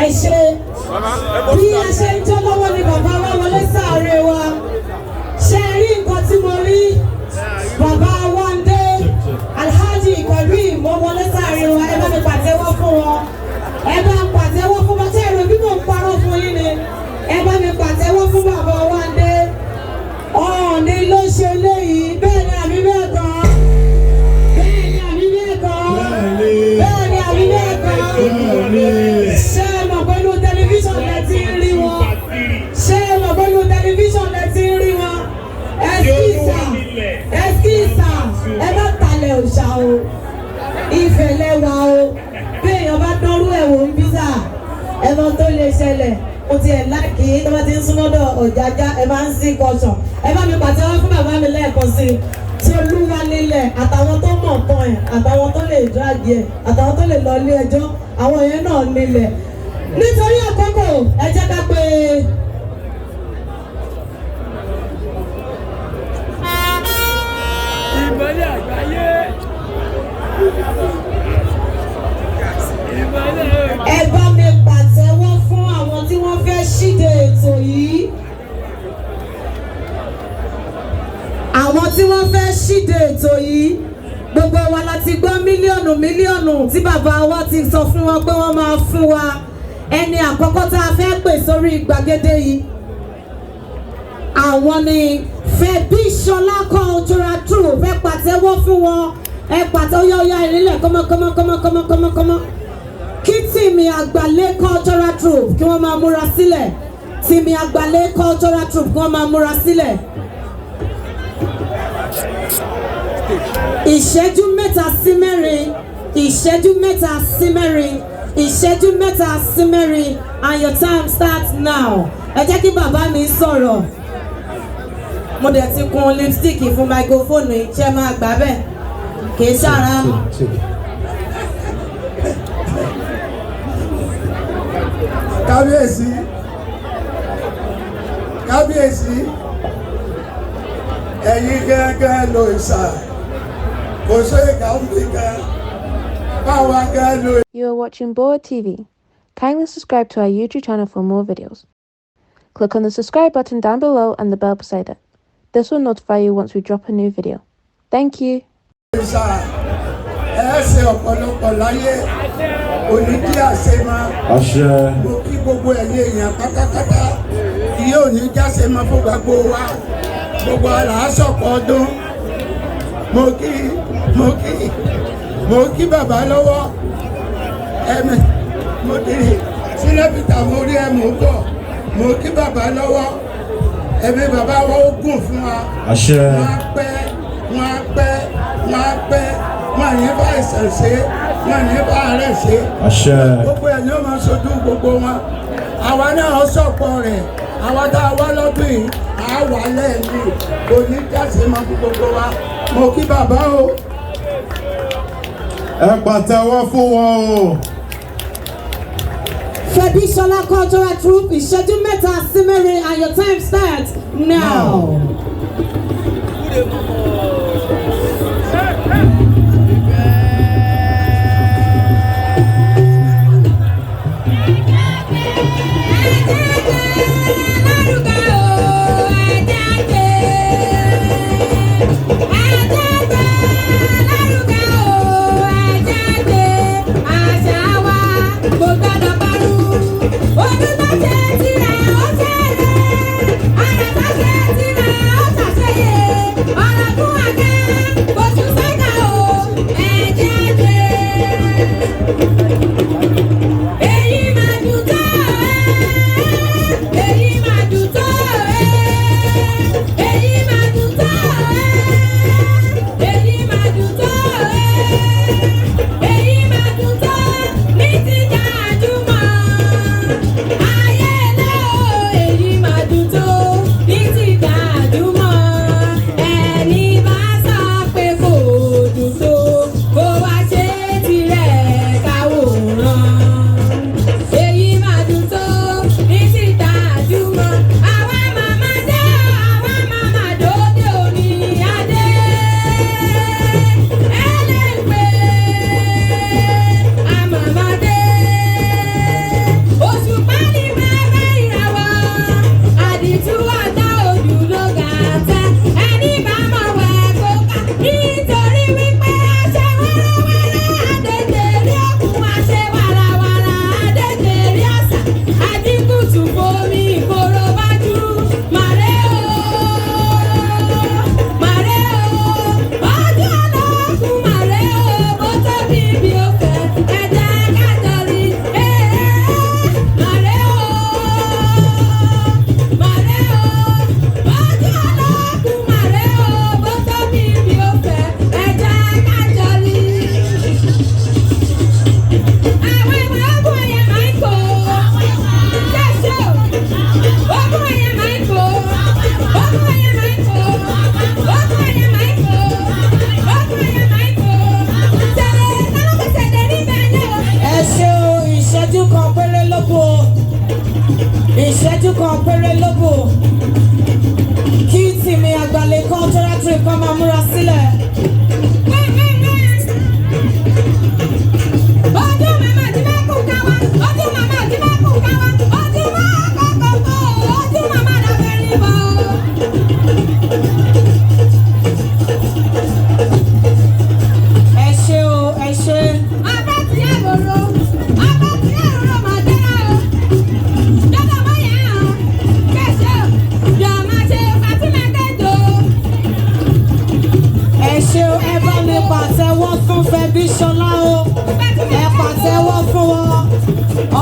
ẹ ṣe bí a ṣe ń jó lọ́wọ́ ni bàbá wa wọlé sáré wa ṣe rí nǹkan tí mo rí bàbá Wande Alhaji pẹ̀lú ìmọ̀ wọlé sáré wa ẹ bá mi pàtẹ́wọ́ fún wọn ẹ bá ń pàtẹ́wọ́ fún wọn tí èrò bí mò ń parọ́ fún yín ni ẹ bá mi pàtẹ́wọ́ fún bàbá Wande Ọọ̀ni ló ṣe léyìí bẹ́ẹ̀ ni àbí bẹ́ẹ̀ kan bẹ́ẹ̀ ni àbí bẹ́ẹ̀ kan bẹ́ẹ̀ ni àbí bẹ́ẹ̀ kan ṣé ẹ mọ̀ pẹ̀lú tẹlifíṣàn lẹ ti ń rí wọn ṣé ẹ mọ̀ pẹ̀lú tẹlifíṣàn lẹ ti ń rí wọn ẹskísà ẹ bá talẹ̀ òòṣà o Ifẹ̀ lẹ́wà o bí èèyàn bá dánrú ẹ̀wò ń bí sà ẹ mọ̀ tó lè ṣẹlẹ̀ mo ti ẹ̀ láàkì tó bá ti ń súnmọ́dọ̀ Ọ̀jájá ẹ máa ń sí kọ̀ọ̀ṣàn ẹ bá mi pàtẹ́wọ́ fún bàbá mi lẹ́ẹ̀kan sí tí Olúwa nílẹ̀ àtàwọn tó mọ̀ tán ẹ̀ àtàwọn tó lè dráàgì ẹ̀ àtàwọn tó lè lọ ilé ẹjọ́ àwọn yẹn náà nílẹ̀ nítorí àkókò ẹ jẹ́ ká pé ìmọ́lẹ̀ àgbáyé ẹ bá mi pàtẹ́wọ́ fún àwọn tí wọ́n fẹ́ ṣíde ètò yìí. Àwọn tí wọ́n fẹ́ ṣíde ètò yìí gbogbo wa la ti gbọ́ mílíọ̀nù tí bàbá wa ti sọ fún wọn pé wọ́n máa fún wa ẹni àkọ́kọ́ tá a fẹ́ pè sórí gbàgede yìí. Àwọn ni Fẹ̀bíṣọlá cultural troupe fẹ́ pàtẹ́wọ́ fún wọn ẹ pàtẹ́wọ́ yá ìrìnlẹ̀ kọ́mọ́. Kí tìmì àgbàlẹ̀ cultural troupe kí wọ́n máa múra sílẹ̀ tìmì àgbàlẹ̀ cultural troupe kí wọ́n máa múra sílẹ̀. Ìṣẹ́jú mẹ́ta sí mẹ́rin ìṣẹ́jú mẹ́ta sí mẹ́rin ìṣẹ́jú mẹ́ta sí mẹ́rin and your time starts now. Ẹ jẹ́ kí bàbá mi sọ̀rọ̀. Mo dẹ̀ ti kun lipstick fún microphone yìí ṣé máa gbà bẹ́ẹ̀ kì í ṣàrà. Kábíyèsí ẹ̀yin gẹ́gẹ́ lo ìsà kò sí ìkàwé báwa gẹ́gẹ́ lo. You are watching GboahTv. Kindly subscribe to our YouTube channel for more videos. Click on the subscribe button down below and the bell beside it. This will notify you once we drop a new video. Thank you. Ìsà ẹ ṣe ọ̀pọ̀lọpọ̀ láyé onídìí àṣemá. Mo kí gbogbo ẹ̀yin èèyàn pátápátá kí yóò ní jáṣe máa fún gbogbo wa gbogbo aláṣọpọ̀ ọdún. Mo kí bàbá lọ́wọ́ ẹ̀mí mo dìrì sílẹ̀ peter mo rí ẹ̀ mò ń bọ̀ mo kí bàbá lọ́wọ́ ẹ̀mí bàbá wa ó gùn fún wa. Wọ́n á pẹ́ wọ́n ní bá ìsàn ṣe wọ́n ní bá àárẹ̀ ṣe gbogbo ẹ̀ ni ó máa ṣojú gbogbo wọn. Àwa náà sọ̀pọ̀ rẹ̀ àwa tá a wá lọ́dún yìí à wà lẹ́ẹ̀mí kò ní jáde máa fún gbogbo wa. Mo kí bàbá o. Ẹ pàtẹ́wọ́ fún wọn o. Fẹ̀bíṣọlá cultural troupe ìṣẹ́jú mẹ́ta sí mẹ́rin and your time starts now.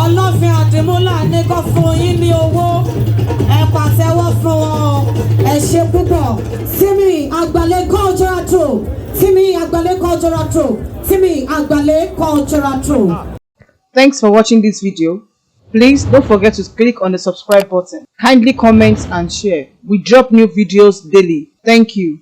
Ọlọ́fin Àdìmúlà ní kó fún yín ní owó. Ẹ pàtẹ́wọ́ fún wọn. Ẹ ṣé púpọ̀. Timi Agbale Cultural Troupe. Timi Agbale Cultural Troupe. Timi Agbale Cultural Troupe. Thanks for watching this video. Please don't forget to click on the subscribe button. Kindly comment and share. We drop new videos daily. Thank you.